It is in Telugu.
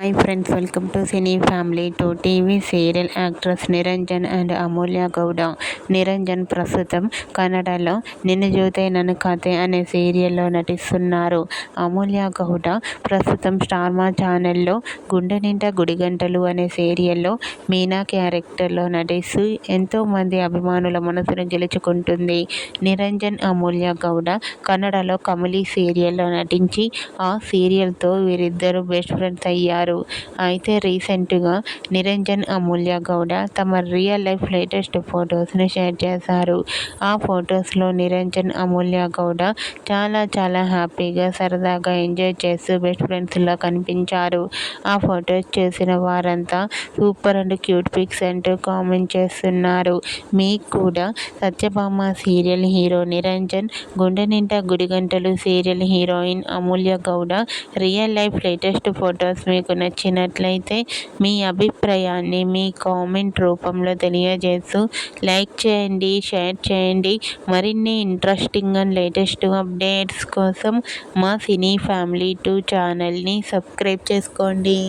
Hi friends, welcome to cine family to TV serial actress Niranjan and Amulya Gowda. Niranjan ప్రస్తుతం కన్నడలో నిన్ను జోతే నన్ను కథే అనే సీరియల్లో నటిస్తున్నారు. అమూల్య గౌడ ప్రస్తుతం స్టార్ మా ఛానల్లో గుండె నిండా గుడిగంటలు అనే సీరియల్లో మీనా క్యారెక్టర్లో నటిస్తూ ఎంతోమంది అభిమానుల మనసును గెలుచుకుంటుంది. నిరంజన్, అమూల్య గౌడ కన్నడలో కమలి సీరియల్లో నటించి ఆ సీరియల్తో వీరిద్దరూ బెస్ట్ ఫ్రెండ్స్ అయ్యారు. అయితే రీసెంట్గా నిరంజన్, అమూల్య గౌడ తమ రియల్ లైఫ్ లేటెస్ట్ ఫొటోస్ని షేర్ చేశారు. ఆ ఫొటోస్లో నిరంజన్, అమూల్య గౌడ చాలా హ్యాపీగా సరదాగా ఎంజాయ్ చేస్తూ బెస్ట్ ఫ్రెండ్స్లా కనిపించారు. ఆ ఫొటోస్ చూసిన వారంతా సూపర్ అండ్ క్యూట్ పిక్స్ అంటూ కామెంట్ చేస్తున్నారు. మీకు కూడా Satyabhama serial hero Niranjan, Gunde Ninda Gudigantalu serial heroine Amulya Gowda real life latest photos మీకు నచ్చినట్లయితే మీ అభిప్రాయాన్ని మీ కామెంట్ రూపంలో తెలియజేస్తూ లైక్ చేయండి, షేర్ చేయండి. మరిన్ని ఇంట్రెస్టింగ్ అండ్ లేటెస్ట్ అప్డేట్స్ కోసం మా సినీ ఫ్యామిలీ 2 ఛానల్ని సబ్స్క్రైబ్ చేసుకోండి.